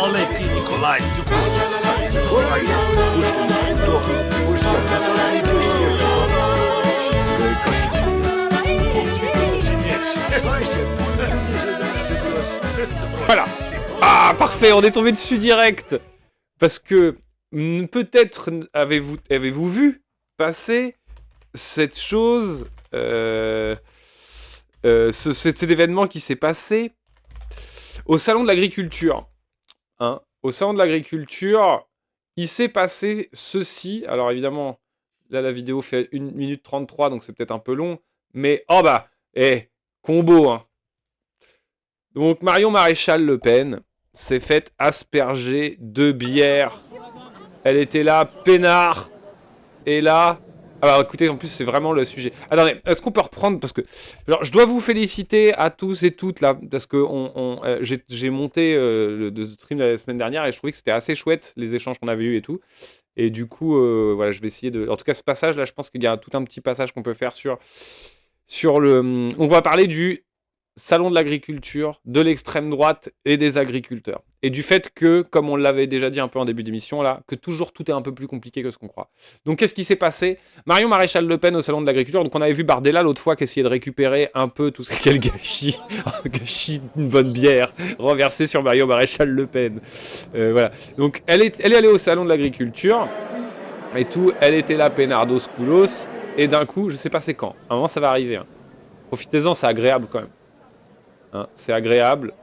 Далекий Николай Дюкович. Николай, пусть то, пусть Voilà. Ah, parfait, on est tombé dessus direct. Parce que peut-être avez-vous vu passer cette chose, cet événement qui s'est passé au Salon de l'Agriculture. Hein. Au Salon de l'Agriculture, il s'est passé ceci. Alors évidemment, là la vidéo fait 1 minute 33, donc c'est peut-être un peu long. Mais, oh bah, combo, hein. Donc Marion Maréchal Le Pen s'est faite asperger de bière. Elle était là, peinard. Et là... Alors écoutez, en plus c'est vraiment le sujet. Attendez, est-ce qu'on peut reprendre? Parce que... Alors, je dois vous féliciter à tous et toutes là. Parce que j'ai monté le stream la semaine dernière et je trouvais que c'était assez chouette les échanges qu'on avait eu et tout. Et du coup, voilà, je vais essayer de... En tout cas, ce passage là, je pense qu'il y a tout un petit passage qu'on peut faire sur le... On va parler du Salon de l'Agriculture, de l'extrême droite et des agriculteurs. Et du fait que, comme on l'avait déjà dit un peu en début d'émission, là, que toujours tout est un peu plus compliqué que ce qu'on croit. Donc qu'est-ce qui s'est passé? Marion Maréchal Le Pen au Salon de l'Agriculture, donc on avait vu Bardella l'autre fois qui essayait de récupérer un peu tout ce qu'elle gâchis, gâchis d'une bonne bière, renversée sur Marion Maréchal Le Pen. Voilà. Donc elle est allée au Salon de l'Agriculture, et tout, elle était là, peinardos coulos, et d'un coup, je sais pas c'est quand, à un moment ça va arriver. Hein. Profitez-en, c'est agréable quand même. Hein, c'est agréable.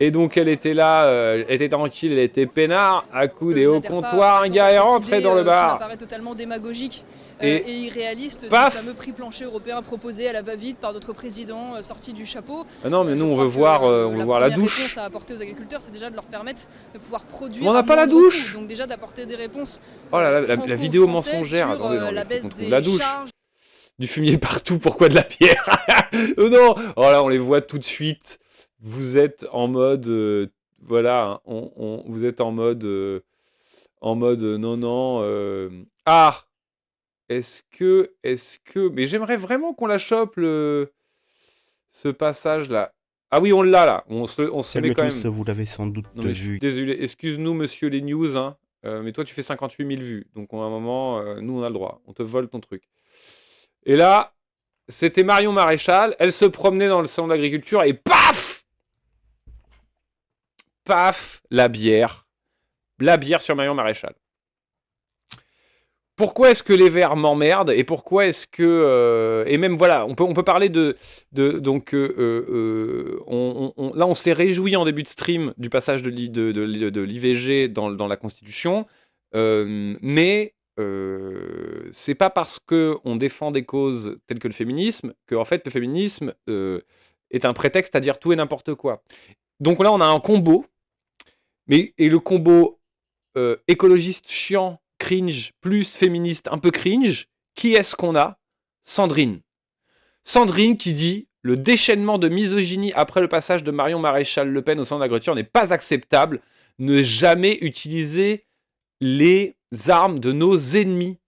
Et donc elle était là, elle était tranquille, elle était peinard, accoudée au comptoir, un gars est rentré dans le bar. Ça paraît totalement démagogique et irréaliste du fameux prix plancher européen proposé à la va-vite par notre président sorti du chapeau. Ah non mais nous on veut voir la douche. La réponse à apporter aux agriculteurs, c'est déjà de leur permettre de pouvoir produire. Mais on n'a pas la douche. Donc déjà d'apporter des réponses. Oh là là, la vidéo mensongère, attendez, non, la baisse on trouve des la douche. charges. Du fumier partout, pourquoi de la pierre? Oh non. Oh là on les voit tout de suite. Vous êtes en mode... voilà, hein, vous êtes en mode non. Ah, est-ce que... Mais j'aimerais vraiment qu'on la chope, ce passage-là. Ah oui, on l'a, là. On se met quand même... Vous l'avez sans doute vu. Désolé, excuse-nous, monsieur les news, hein, mais toi, tu fais 58 000 vues. Donc, à un moment, nous, on a le droit. On te vole ton truc. Et là, c'était Marion Maréchal. Elle se promenait dans le salon d'agriculture et paf! Paf, la bière sur Marion Maréchal. Pourquoi est-ce que les Verts m'emmerdent et pourquoi est-ce que... et même, voilà, on peut parler donc, là, on s'est réjoui en début de stream du passage de l'IVG dans la Constitution, mais c'est pas parce qu'on défend des causes telles que le féminisme que, en fait, le féminisme est un prétexte à dire tout et n'importe quoi. Donc là, on a un combo. Et le combo écologiste chiant, cringe, plus féministe un peu cringe, qui est-ce qu'on a? Sandrine. Sandrine qui dit « Le déchaînement de misogynie après le passage de Marion Maréchal Le Pen au Salon de l'Agriculture n'est pas acceptable. Ne jamais utiliser les armes de nos ennemis. »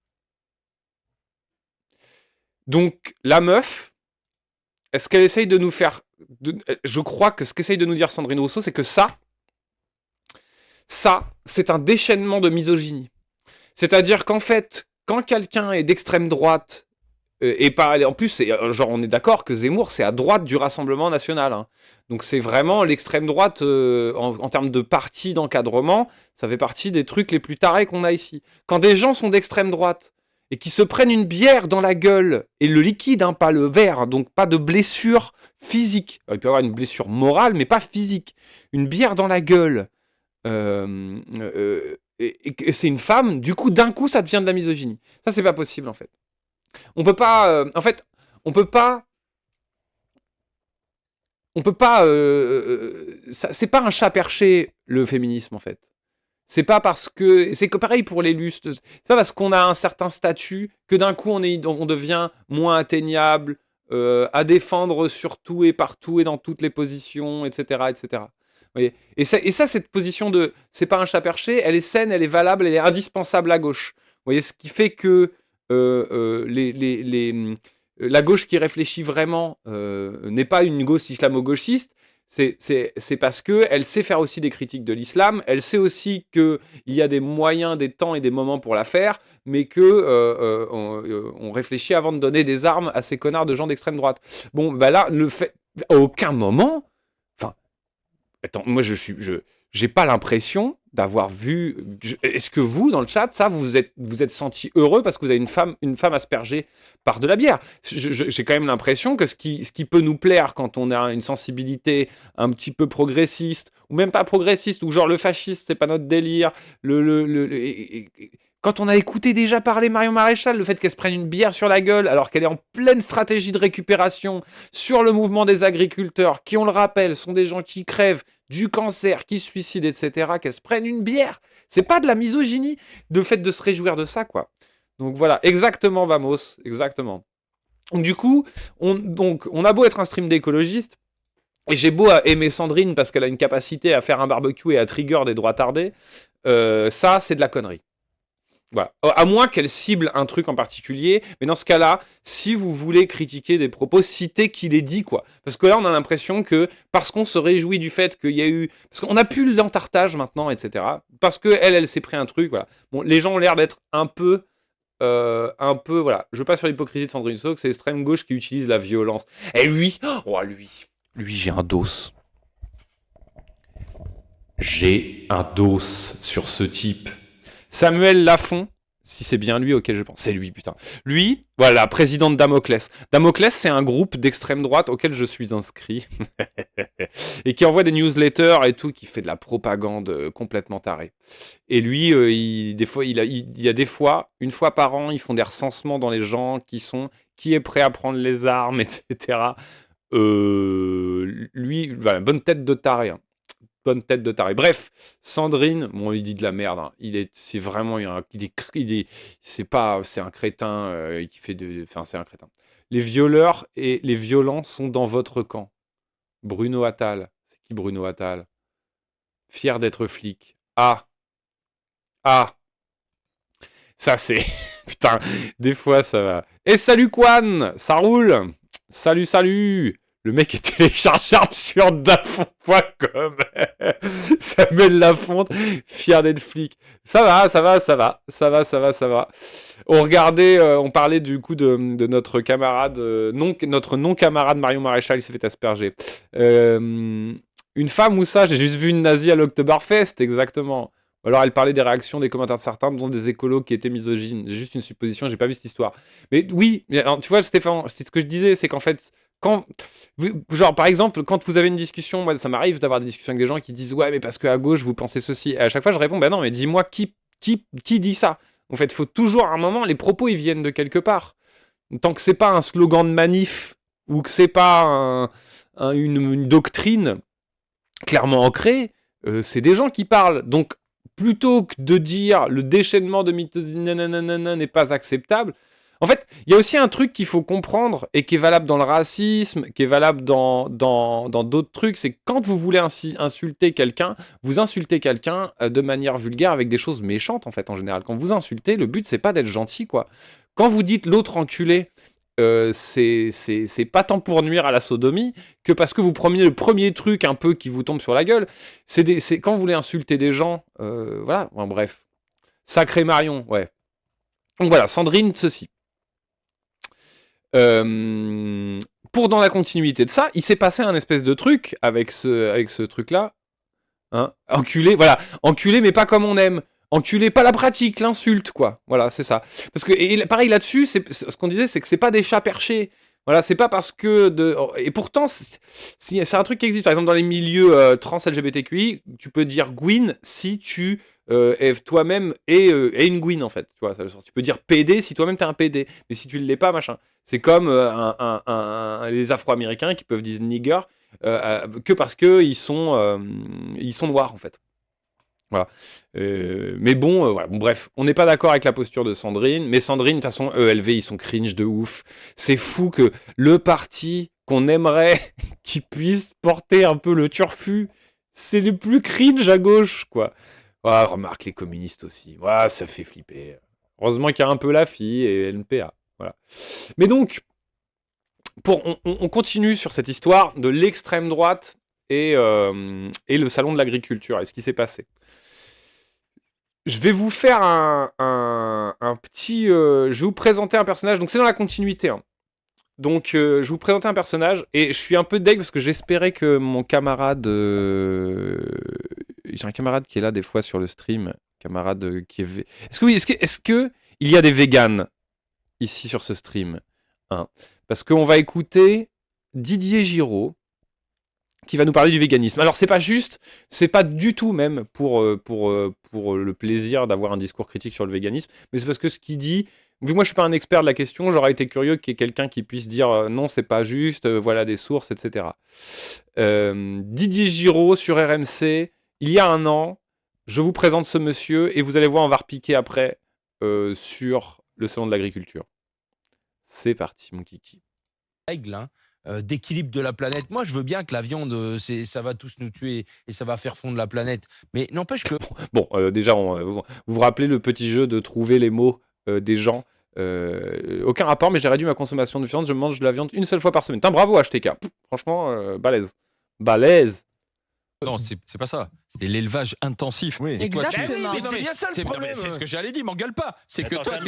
Donc, la meuf, est-ce qu'elle essaye de nous faire... je crois que ce qu'essaye de nous dire Sandrine Rousseau, c'est que ça, c'est un déchaînement de misogynie. C'est-à-dire qu'en fait, quand quelqu'un est d'extrême droite, en plus, genre, on est d'accord que Zemmour, c'est à droite du Rassemblement national. Hein. Donc c'est vraiment l'extrême droite, en termes de parti d'encadrement, ça fait partie des trucs les plus tarés qu'on a ici. Quand des gens sont d'extrême droite, et qui se prennent une bière dans la gueule, et le liquide, hein, pas le verre, donc pas de blessure physique. Il peut y avoir une blessure morale, mais pas physique. Une bière dans la gueule, et c'est une femme, du coup, d'un coup, ça devient de la misogynie. Ça, c'est pas possible, en fait. On peut pas... en fait, on peut pas... c'est pas un chat perché, le féminisme, en fait. C'est pas parce que... C'est que pareil pour les lustres. C'est pas parce qu'on a un certain statut que d'un coup, on devient moins atteignable, à défendre sur tout et partout et dans toutes les positions, etc., etc. Voyez, et ça, cette position de c'est pas un chat perché, elle est saine, elle est valable, elle est indispensable à gauche. Vous voyez, ce qui fait que la gauche qui réfléchit vraiment n'est pas une gauche islamo-gauchiste, C'est parce qu'elle sait faire aussi des critiques de l'islam, elle sait aussi qu'il y a des moyens, des temps et des moments pour la faire, mais qu'on réfléchit avant de donner des armes à ces connards de gens d'extrême droite. Bon, bah là, à aucun moment... Enfin, attends, moi j'ai pas l'impression d'avoir vu... Est-ce que vous, dans le chat, ça, vous êtes senti heureux parce que vous avez une femme aspergée par de la bière? J'ai quand même l'impression que ce qui peut nous plaire quand on a une sensibilité un petit peu progressiste, ou même pas progressiste, ou genre le fascisme, c'est pas notre délire, quand on a écouté déjà parler Marion Maréchal, le fait qu'elle se prenne une bière sur la gueule alors qu'elle est en pleine stratégie de récupération sur le mouvement des agriculteurs, qui, on le rappelle, sont des gens qui crèvent du cancer, qui se suicident, etc., qu'elle se prenne une bière. C'est pas de la misogynie, de fait de se réjouir de ça, quoi. Donc voilà, exactement, Vamos, exactement. Donc du coup, on a beau être un stream d'écologistes, et j'ai beau aimer Sandrine parce qu'elle a une capacité à faire un barbecue et à trigger des droits tardés, ça, c'est de la connerie. Voilà. À moins qu'elle cible un truc en particulier, mais dans ce cas-là, si vous voulez critiquer des propos, citez qu'il est dit, quoi. Parce que là, on a l'impression que, parce qu'on se réjouit du fait qu'il y a eu... Parce qu'on n'a plus l'entartage maintenant, etc. Parce qu'elle s'est pris un truc, voilà. Bon, les gens ont l'air d'être un peu, voilà. Je passe sur l'hypocrisie de Sandrine Rousseau, c'est l'extrême gauche qui utilise la violence. Et lui, lui, j'ai un dos. J'ai un dos sur ce type. Samuel Lafont, si c'est bien lui auquel je pense. C'est lui, putain. Lui, voilà, président de Damoclès. Damoclès, c'est un groupe d'extrême droite auquel je suis inscrit. Et qui envoie des newsletters et tout, qui fait de la propagande complètement tarée. Et lui, il y a des fois, une fois par an, ils font des recensements dans les gens qui est prêt à prendre les armes, etc. Lui, voilà, bonne tête de taré. Hein. Bonne tête de taré. Bref, Sandrine, bon, il dit de la merde. Hein. C'est vraiment, c'est un crétin qui fait de, enfin, c'est un crétin. Les violeurs et les violents sont dans votre camp. Bruno Attal, c'est qui Bruno Attal? Fier d'être flic. Ah, ça c'est, putain, des fois ça va. Et salut Quan, ça roule. Salut. Le mec est téléchargeable sur dafont.com. Samuel Lafonte, fier d'être flic. Ça va. On parlait du coup de notre camarade, notre non-camarade Marion Maréchal, il s'est fait asperger. Une femme ou ça? J'ai juste vu une nazie à l'Oktoberfest, exactement. Alors elle parlait des réactions, des commentaires de certains, dont des écolos qui étaient misogynes. J'ai juste une supposition, j'ai pas vu cette histoire. Mais oui, alors, tu vois Stéphane, c'est ce que je disais, c'est qu'en fait, genre par exemple, quand vous avez une discussion, moi ça m'arrive d'avoir des discussions avec des gens qui disent ouais mais parce qu'à gauche vous pensez ceci. Et à chaque fois je réponds bah non mais dis-moi qui dit ça. En fait, il faut toujours à un moment, les propos ils viennent de quelque part. Tant que c'est pas un slogan de manif ou que c'est pas une doctrine clairement ancrée, c'est des gens qui parlent. Donc plutôt que de dire le déchaînement de misogynie n'est pas acceptable, en fait, il y a aussi un truc qu'il faut comprendre et qui est valable dans le racisme, qui est valable dans d'autres trucs, c'est que quand vous voulez insulter quelqu'un, vous insultez quelqu'un de manière vulgaire avec des choses méchantes, en fait, en général. Quand vous insultez, le but, c'est pas d'être gentil, quoi. Quand vous dites l'autre enculé, c'est pas tant pour nuire à la sodomie que parce que vous prenez le premier truc un peu qui vous tombe sur la gueule. C'est quand vous voulez insulter des gens, voilà, bon, bref. Sacré Marion, ouais. Donc voilà, Sandrine, ceci. Pour dans la continuité de ça, il s'est passé un espèce de truc avec ce truc-là. Hein, enculé, voilà. Enculé, mais pas comme on aime. Enculé, pas la pratique, l'insulte, quoi. Voilà, c'est ça. Parce que, et pareil là-dessus, ce qu'on disait, c'est que c'est pas des chats perchés. Voilà, c'est pas parce que... Et pourtant, c'est un truc qui existe. Par exemple, dans les milieux trans LGBTQI, tu peux dire Gwyn si tu toi-même es une Gwyn, en fait. Tu vois, tu peux dire PD si toi-même t'es un PD. Mais si tu ne l'es pas, machin. C'est comme les Afro-Américains qui peuvent dire nigger que parce qu'ils sont noirs, en fait. Voilà. Mais bon, voilà. Bon, bref, on n'est pas d'accord avec la posture de Sandrine, mais Sandrine, de toute façon, ELV, ils sont cringe de ouf. C'est fou que le parti qu'on aimerait qui puisse porter un peu le turfu, c'est le plus cringe à gauche, quoi. Ah, remarque, les communistes aussi. Ah, ça fait flipper. Heureusement qu'il y a un peu la fille et NPA. Voilà. Mais donc, on continue sur cette histoire de l'extrême droite et le salon de l'agriculture et ce qui s'est passé. Je vais vous faire un petit... je vais vous présenter un personnage, donc c'est dans la continuité. Hein. Donc je vais vous présenter un personnage, et je suis un peu deg parce que j'espérais que mon camarade... J'ai un camarade qui est là des fois sur le stream, camarade qui est... Est-ce que il y a des véganes ici sur ce stream hein. Parce qu'on va écouter Didier Giraud, qui va nous parler du véganisme. Alors c'est pas juste, c'est pas du tout même pour le plaisir d'avoir un discours critique sur le véganisme, mais c'est parce que ce qu'il dit, vu que moi je suis pas un expert de la question, j'aurais été curieux qu'il y ait quelqu'un qui puisse dire non c'est pas juste, voilà des sources, etc. Didier Giraud sur RMC, il y a un an, je vous présente ce monsieur et vous allez voir on va repiquer après sur le salon de l'agriculture. C'est parti mon kiki. Règle, hein. D'équilibre de la planète. Moi, je veux bien que la viande, ça va tous nous tuer et ça va faire fondre la planète. Mais n'empêche que... Bon, déjà, vous vous rappelez le petit jeu de trouver les mots des gens aucun rapport, mais j'ai réduit ma consommation de viande. Je mange de la viande une seule fois par semaine. Putain, bravo HTK. Franchement, balèze. Balèze. Non, c'est pas ça. C'est l'élevage intensif. Oui. Et toi, Exactement. Mais c'est bien ça le problème. c'est ce que j'allais dire, m'engueule pas. C'est que toi,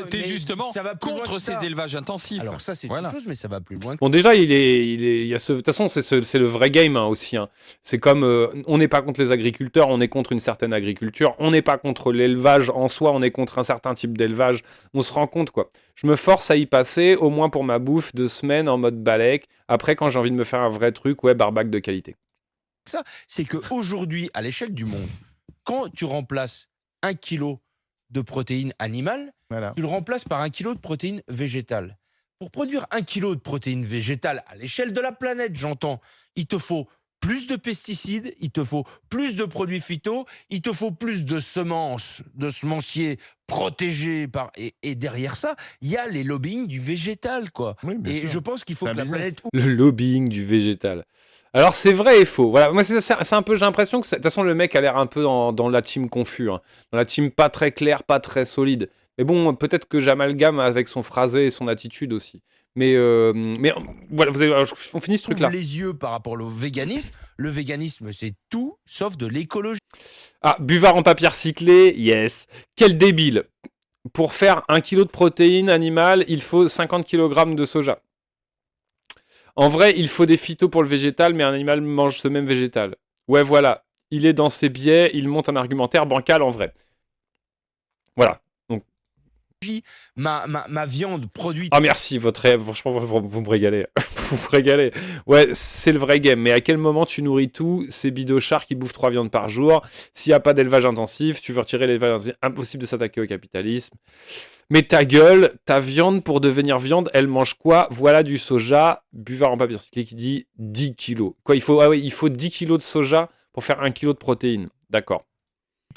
t'es justement ça va plus loin contre que ça. ces élevages intensifs. Alors ça, c'est Voilà. une chose, mais ça va plus loin que Bon, déjà, il y a de toute façon, c'est le vrai game hein, aussi. Hein. C'est comme, on n'est pas contre les agriculteurs, on est contre une certaine agriculture. On n'est pas contre l'élevage en soi, on est contre un certain type d'élevage. On se rend compte, quoi. Je me force à y passer, au moins pour ma bouffe, 2 semaines en mode balèque. Après, quand j'ai envie de me faire un vrai truc, ouais, barbac de qualité. ça. C'est qu'aujourd'hui, à l'échelle du monde, quand tu remplaces 1 kilo de protéines animales, Voilà. tu le remplaces par 1 kilo de protéines végétales. Pour produire 1 kilo de protéines végétales à l'échelle de la planète, j'entends, il te faut plus de pesticides, il te faut plus de produits phyto, il te faut plus de semences, de semenciers protégés par... Et derrière ça, il y a les lobbying du végétal, quoi. Oui, bien Et sûr. je pense qu'il faut C'est que un la business. planète... Le lobbying du végétal. Alors c'est vrai et faux. Voilà, moi c'est un peu, j'ai l'impression que de toute façon le mec a l'air un peu dans la team confus, hein. Dans la team pas très claire, pas très solide. Mais bon, peut-être que j'amalgame avec son phrasé et son attitude aussi. Mais voilà, on finit ce truc-là. ouvre les yeux par rapport au véganisme. Le véganisme, c'est tout sauf de l'écologie. Ah, buvard en papier recyclé, yes. Quel débile. Pour faire 1 kg de protéines animales, il faut 50 kg de soja. En vrai, il faut des phytos pour le végétal, mais un animal mange ce même végétal. Ouais, voilà. Il est dans ses biais, il monte un argumentaire bancal en vrai. Voilà. Donc... Ma viande produite... Ah merci, franchement, vous me régalez. Vous me régalez. Ouais, c'est le vrai game. Mais à quel moment tu nourris tout ces bidochards qui bouffent 3 viandes par jour? S'il n'y a pas d'élevage intensif, tu veux retirer l'élevage intensif. Impossible de s'attaquer au capitalisme. Mais ta gueule, ta viande, pour devenir viande, elle mange quoi? Voilà du soja. Buvard en papier recyclé qui dit 10 kilos. Quoi, il faut 10 kilos de soja pour faire 1 kilo de protéines. D'accord.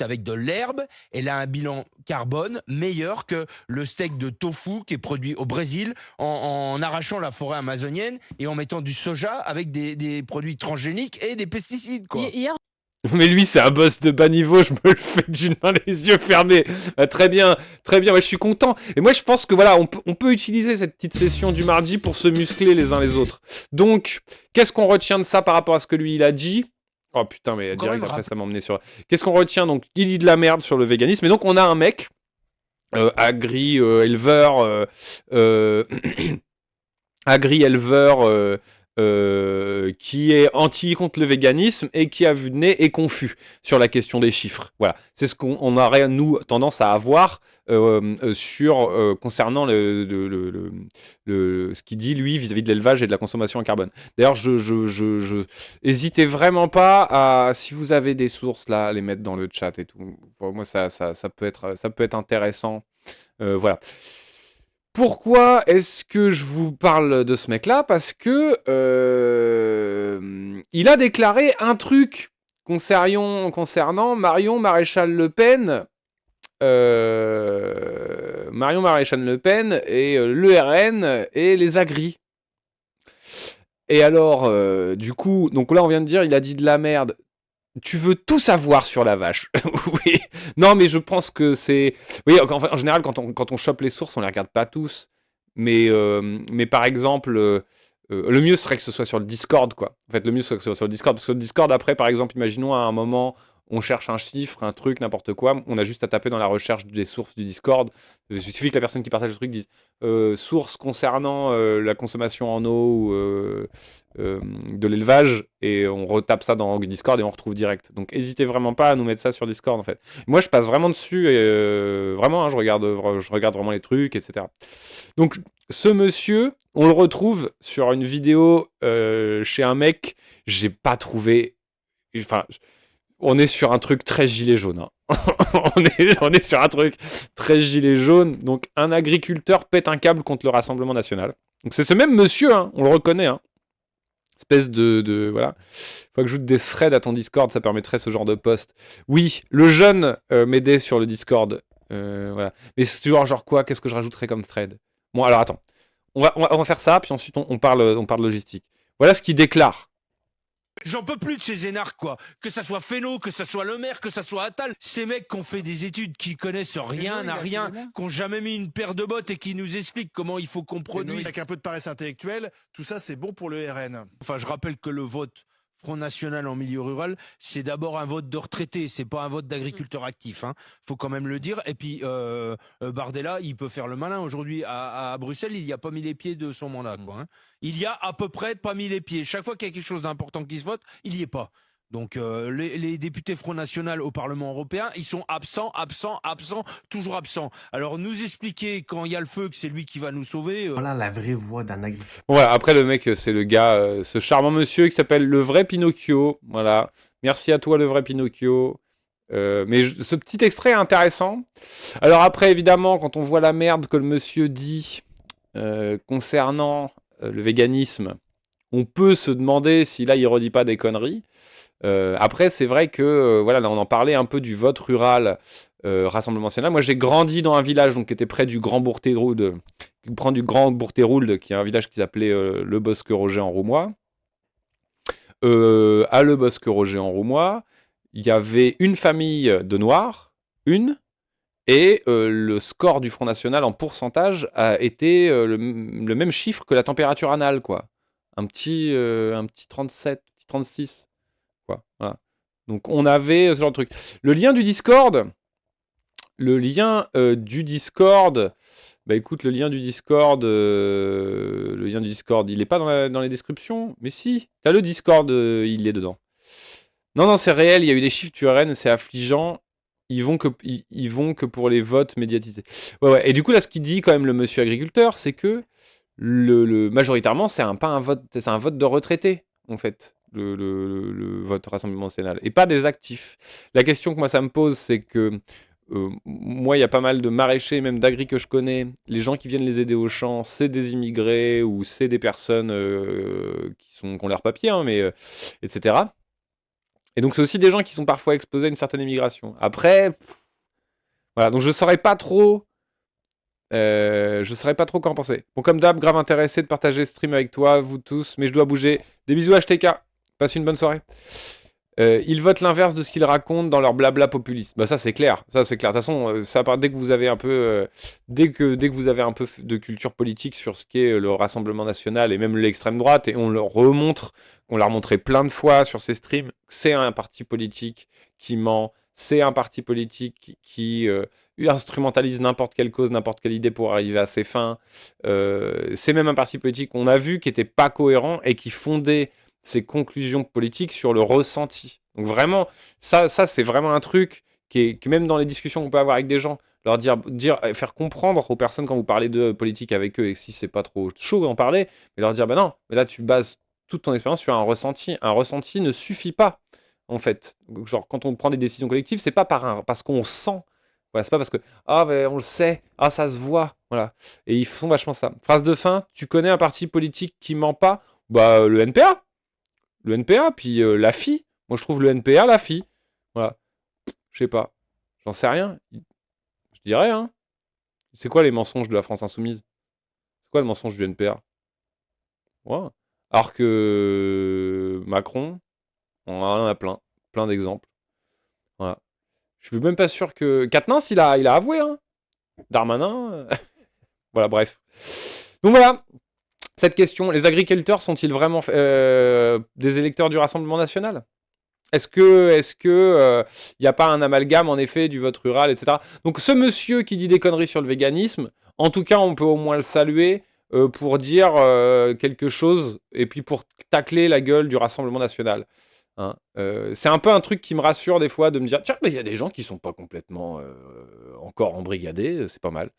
avec de l'herbe, elle a un bilan carbone meilleur que le steak de tofu qui est produit au Brésil en arrachant la forêt amazonienne et en mettant du soja avec des produits transgéniques et des pesticides, quoi. Hier, Mais lui, c'est un boss de bas niveau, je me le fais d'une main les yeux fermés. Très bien, ouais, je suis content. Et moi, je pense que voilà, on peut utiliser cette petite session du mardi pour se muscler les uns les autres. Donc, qu'est-ce qu'on retient de ça par rapport à ce que lui, il a dit? Oh putain, mais direct après, ça m'a emmené sur... Qu'est-ce qu'on retient? Donc, il dit de la merde sur le véganisme. Et donc, on a un mec, agri-éleveur, agri-éleveur... qui est anti contre le véganisme et qui a vu de nez et confus sur la question des chiffres. Voilà, c'est ce qu'on aurait nous tendance à avoir concernant ce qu'il dit lui vis-à-vis de l'élevage et de la consommation en carbone. D'ailleurs, hésitez vraiment pas à, si vous avez des sources là, à les mettre dans le chat et tout. Moi, ça peut être intéressant. Voilà. Pourquoi est-ce que je vous parle de ce mec-là? Parce que il a déclaré un truc concernant Marion Maréchal Le Pen, et l'ERN et les agris. Et alors, du coup, donc là on vient de dire, il a dit de la merde. Tu veux tout savoir sur la vache. Oui. Non, mais je pense que c'est... Oui, en général, quand on chope les sources, on les regarde pas tous. Mais par exemple, Le mieux serait que ce soit sur le Discord, quoi. En fait, le mieux serait que ce soit sur le Discord. Parce que sur le Discord, après, par exemple, imaginons à un moment, on cherche un chiffre, un truc, n'importe quoi. On a juste à taper dans la recherche des sources du Discord. Il suffit que la personne qui partage le truc dise source concernant la consommation en eau ou de l'élevage. Et on retape ça dans Discord et on retrouve direct. Donc, n'hésitez vraiment pas à nous mettre ça sur Discord, en fait. Moi, je passe vraiment dessus. Et, vraiment, hein, je regarde vraiment les trucs, etc. Donc, ce monsieur, on le retrouve sur une vidéo chez un mec. J'ai pas trouvé. Enfin, on est sur un truc très gilet jaune. Hein. on est sur un truc très gilet jaune. Donc, un agriculteur pète un câble contre le Rassemblement national. Donc, c'est ce même monsieur, hein, on le reconnaît. Hein. Espèce de voilà. Faut que j'ajoute des threads à ton Discord, ça permettrait ce genre de post. Oui, le jeune m'aidait sur le Discord. Voilà. Mais c'est toujours genre quoi? Qu'est-ce que je rajouterais comme thread? Bon, alors attends. On va faire ça, puis ensuite on parle logistique. Voilà ce qu'il déclare. J'en peux plus de ces énarques, quoi. Que ça soit Fesneau, que ça soit Le Maire, que ça soit Attal. Ces mecs qui ont fait des études, qui connaissent rien à rien, qui n'ont jamais mis une paire de bottes et qui nous expliquent comment il faut qu'on produise. Avec un peu de paresse intellectuelle, tout ça, c'est bon pour le RN. Enfin, je rappelle que le vote Front National en milieu rural, c'est d'abord un vote de retraités, c'est pas un vote d'agriculteur actif. Hein. Faut quand même le dire. Et puis Bardella, il peut faire le malin. Aujourd'hui, à Bruxelles, il n'y a pas mis les pieds de son mandat. Quoi, hein. Il y a à peu près pas mis les pieds. Chaque fois qu'il y a quelque chose d'important qui se vote, il n'y est pas. Donc les députés Front National au Parlement européen, ils sont absents, toujours absents. Alors nous expliquer quand il y a le feu que c'est lui qui va nous sauver. Voilà la vraie voix d'un agriculteur. Voilà, après le mec, c'est le gars, ce charmant monsieur qui s'appelle le vrai Pinocchio. Voilà. Merci à toi le vrai Pinocchio. Mais ce petit extrait est intéressant. Alors après, évidemment, quand on voit la merde que le monsieur dit concernant le véganisme, on peut se demander si là il redit pas des conneries. Après, c'est vrai que, voilà, là, on en parlait un peu du vote rural Rassemblement national. Moi, j'ai grandi dans un village donc, qui était près du Grand Bourtéroulde, qui est un village qui s'appelait Le Bosque-Roger en Roumois. À Le Bosque-Roger en Roumois, il y avait une famille de Noirs, et le score du Front National en pourcentage a été le même chiffre que la température anale, quoi. Un petit 37, petit 36. Quoi, voilà. Donc on avait ce genre de truc. Le lien du Discord, bah écoute, le lien du Discord, il est pas dans les descriptions, mais si, t'as le Discord, il est dedans. Non, c'est réel, il y a eu des chiffres du RN, c'est affligeant. Ils vont que pour les votes médiatisés. Ouais. Et du coup là, ce qu'il dit quand même le monsieur agriculteur, c'est que majoritairement, c'est un vote de retraités en fait. Le vote Rassemblement national, et pas des actifs. La question que moi ça me pose, c'est que moi il y a pas mal de maraîchers, même d'agri que je connais, les gens qui viennent les aider au champ, c'est des immigrés ou c'est des personnes qui ont leur papier, hein, mais etc. Et donc c'est aussi des gens qui sont parfois exposés à une certaine immigration. Après, voilà, donc je saurais pas trop quoi en penser. Bon, comme d'hab, grave intéressé de partager ce stream avec toi, vous tous, mais je dois bouger. Des bisous HTK. Passe une bonne soirée. Ils votent l'inverse de ce qu'ils racontent dans leur blabla populiste. Bah ça c'est clair. De toute façon, ça part dès que vous avez un peu, dès que vous avez un peu de culture politique sur ce qu'est le Rassemblement national et même l'extrême droite, et on leur remontre, on leur montré plein de fois sur ces streams, c'est un parti politique qui ment, c'est un parti politique qui instrumentalise n'importe quelle cause, n'importe quelle idée pour arriver à ses fins. C'est même un parti politique qu'on a vu qui n'était pas cohérent et qui fondait ses conclusions politiques sur le ressenti. Donc vraiment, ça c'est vraiment un truc qui est même dans les discussions qu'on peut avoir avec des gens, leur faire comprendre aux personnes quand vous parlez de politique avec eux, et si c'est pas trop chaud d'en parler, mais leur dire, bah non, mais là tu bases toute ton expérience sur un ressenti. Un ressenti ne suffit pas, en fait. Genre, quand on prend des décisions collectives, c'est pas parce qu'on sent. Voilà, c'est pas parce que, mais on le sait, ça se voit. Voilà. Et ils font vachement ça. Phrase de fin, tu connais un parti politique qui ment pas? Bah, le NPA. Le NPA, puis la FI. Moi, je trouve le NPA, la FI. Voilà. Je sais pas. J'en sais rien. Je dirais, hein. C'est quoi les mensonges de la France Insoumise? C'est quoi le mensonge du NPA? Ouais. Alors que Macron, on en a plein d'exemples. Voilà. Je suis même pas sûr que... Quatennens, il a avoué, hein. Darmanin... Voilà, bref. Donc voilà. cette question, les agriculteurs sont-ils vraiment des électeurs du Rassemblement national? Est-ce que y a pas un amalgame, en effet, du vote rural, etc. Donc ce monsieur qui dit des conneries sur le véganisme, en tout cas, on peut au moins le saluer pour dire quelque chose, et puis pour tacler la gueule du Rassemblement national. Hein. C'est un peu un truc qui me rassure des fois, de me dire, tiens, il y a des gens qui sont pas complètement encore embrigadés, c'est pas mal.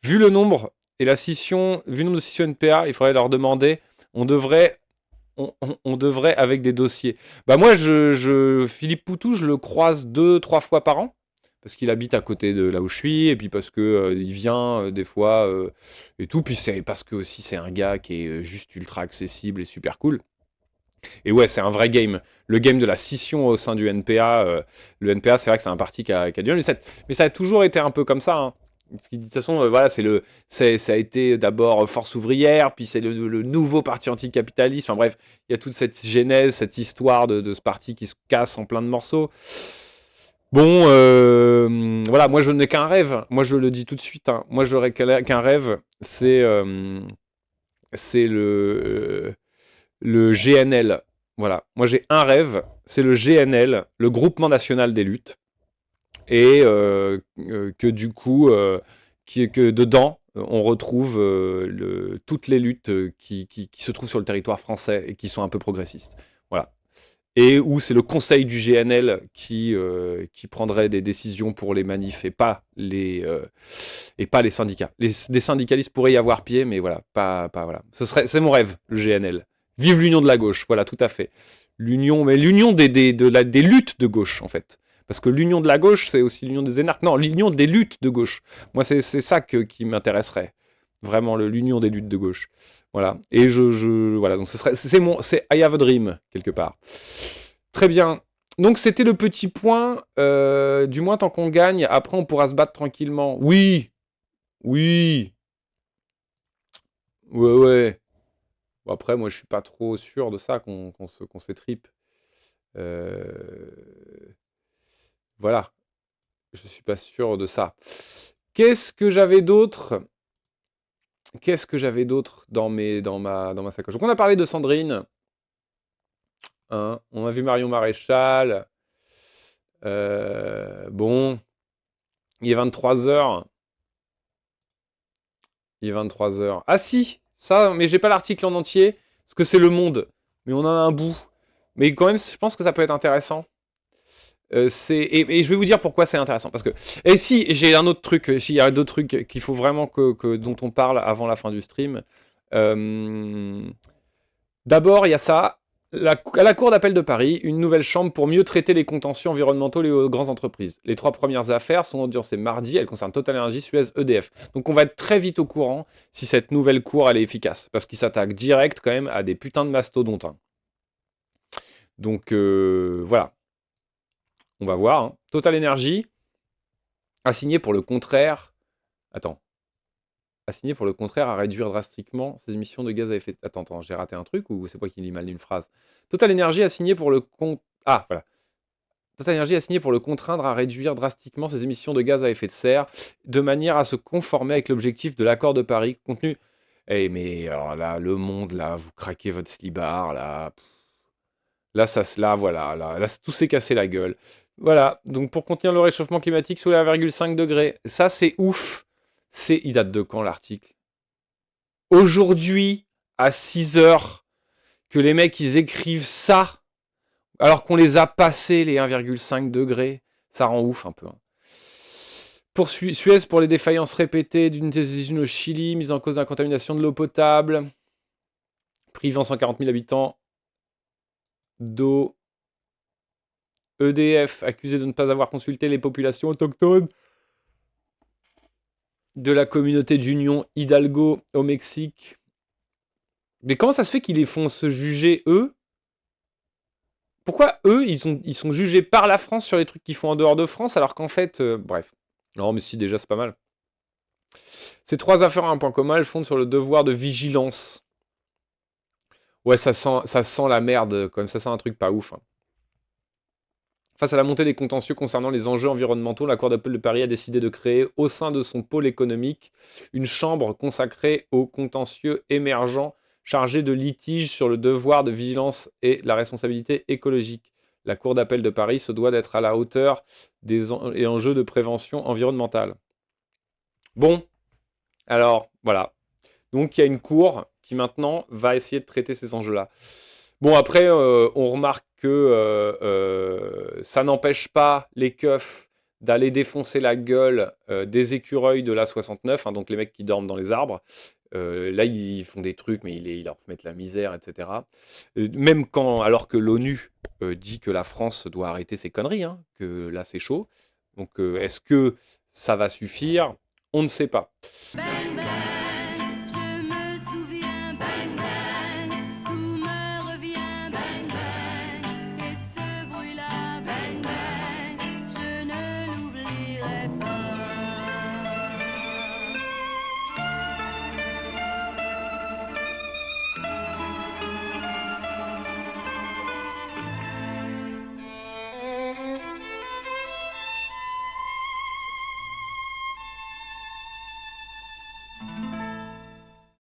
Vu le nombre et la scission, vu le nombre de scissions NPA, il faudrait leur demander, on devrait, avec des dossiers. Bah moi, Philippe Poutou, je le croise 2-3 fois par an, parce qu'il habite à côté de là où je suis, et puis parce que il vient des fois, et tout, puis c'est parce que aussi c'est un gars qui est juste ultra accessible et super cool. Et ouais, c'est un vrai game. Le game de la scission au sein du NPA. Le NPA, c'est vrai que c'est un parti qui a du mal, mais ça a toujours été un peu comme ça. Hein. De toute façon, voilà, ça a été d'abord Force ouvrière, puis c'est le nouveau parti anticapitaliste. Enfin bref, il y a toute cette genèse, cette histoire de ce parti qui se casse en plein de morceaux. Bon, voilà, moi je n'ai qu'un rêve. Moi je le dis tout de suite. Hein. Moi j'aurais qu'un rêve, c'est le GNL. Voilà, moi j'ai un rêve, c'est le GNL, le Groupement National des Luttes. Et que du coup, que dedans, on retrouve toutes les luttes qui se trouvent sur le territoire français et qui sont un peu progressistes. Voilà. Et où c'est le conseil du GNL qui prendrait des décisions pour les manifs et pas les syndicats. Des syndicalistes pourraient y avoir pied, mais voilà, voilà. C'est mon rêve, le GNL. Vive l'union de la gauche, voilà, tout à fait. L'union des luttes de gauche, en fait. Parce que l'union de la gauche, c'est aussi l'union des énarques. Non, l'union des luttes de gauche. Moi, c'est ça qui m'intéresserait. Vraiment, l'union des luttes de gauche. Voilà. Et voilà, donc c'est I have a dream, quelque part. Très bien. Donc, c'était le petit point. Du moins, tant qu'on gagne, après, on pourra se battre tranquillement. Oui. Oui. Ouais. Bon, après, moi, je suis pas trop sûr de ça, qu'on s'étripe. Voilà. Je suis pas sûr de ça. Qu'est-ce que j'avais d'autre dans ma sacoche? Donc, on a parlé de Sandrine. Hein, on a vu Marion Maréchal. Bon. Il est 23h. Il est 23h. Ah si, ça, mais j'ai pas l'article en entier, parce que c'est Le Monde. Mais on en a un bout. Mais quand même, je pense que ça peut être intéressant. Et je vais vous dire pourquoi c'est intéressant. Parce que, et si, j'ai un autre truc. Il y a d'autres trucs qu'il faut vraiment dont on parle avant la fin du stream. D'abord, il y a ça. À la Cour d'appel de Paris, une nouvelle chambre pour mieux traiter les contentieux environnementaux liés aux grandes entreprises. Les 3 premières affaires sont audiencées mardi, elles concernent Total Energy, Suez, EDF. Donc on va être très vite au courant si cette nouvelle cour elle est efficace, parce qu'ils s'attaquent direct quand même à des putains de mastodontes. Hein. Donc voilà. On va voir. Hein. Total Energy a signé pour le contraire... à réduire drastiquement ses émissions de gaz à effet de serre. Attends, j'ai raté un truc ou c'est pas qu'il lit mal une phrase? Total Energy a signé pour le Total Energy a signé pour le contraindre à réduire drastiquement ses émissions de gaz à effet de serre de manière à se conformer avec l'objectif de l'accord de Paris contenu. Eh mais alors là, Le Monde, là, vous craquez votre slibard, là. Voilà, là, tout s'est cassé la gueule. Voilà, donc pour contenir le réchauffement climatique sous les 1,5 degrés. Ça, c'est ouf. Il date de quand l'article? Aujourd'hui, à 6h, que les mecs ils écrivent ça, alors qu'on les a passés les 1,5 degrés, ça rend ouf un peu. Hein. Pour Suez, pour les défaillances répétées d'une des usines au Chili, mise en cause de la contamination de l'eau potable, privant 140 000 habitants d'eau. EDF, accusé de ne pas avoir consulté les populations autochtones de la communauté d'Union Hidalgo au Mexique. Mais comment ça se fait qu'ils les font se juger, eux? Pourquoi, eux, ils sont jugés par la France sur les trucs qu'ils font en dehors de France, alors qu'en fait... bref. Non, mais si, déjà, c'est pas mal. Ces 3 affaires ont un point commun, elles fondent sur le devoir de vigilance. Ouais, ça sent la merde, comme ça sent un truc pas ouf. Hein. Face à la montée des contentieux concernant les enjeux environnementaux, la Cour d'appel de Paris a décidé de créer, au sein de son pôle économique, une chambre consacrée aux contentieux émergents chargée de litiges sur le devoir de vigilance et la responsabilité écologique. La Cour d'appel de Paris se doit d'être à la hauteur des enjeux de prévention environnementale. Bon, alors voilà. Donc il y a une cour qui maintenant va essayer de traiter ces enjeux-là. Bon, après, on remarque que ça n'empêche pas les keufs d'aller défoncer la gueule des écureuils de l'A69, hein, donc les mecs qui dorment dans les arbres. Là, ils font des trucs, mais ils leur mettent la misère, etc. Même quand, alors que l'ONU dit que la France doit arrêter ses conneries, hein, que là, c'est chaud. Donc, est-ce que ça va suffire? On ne sait pas.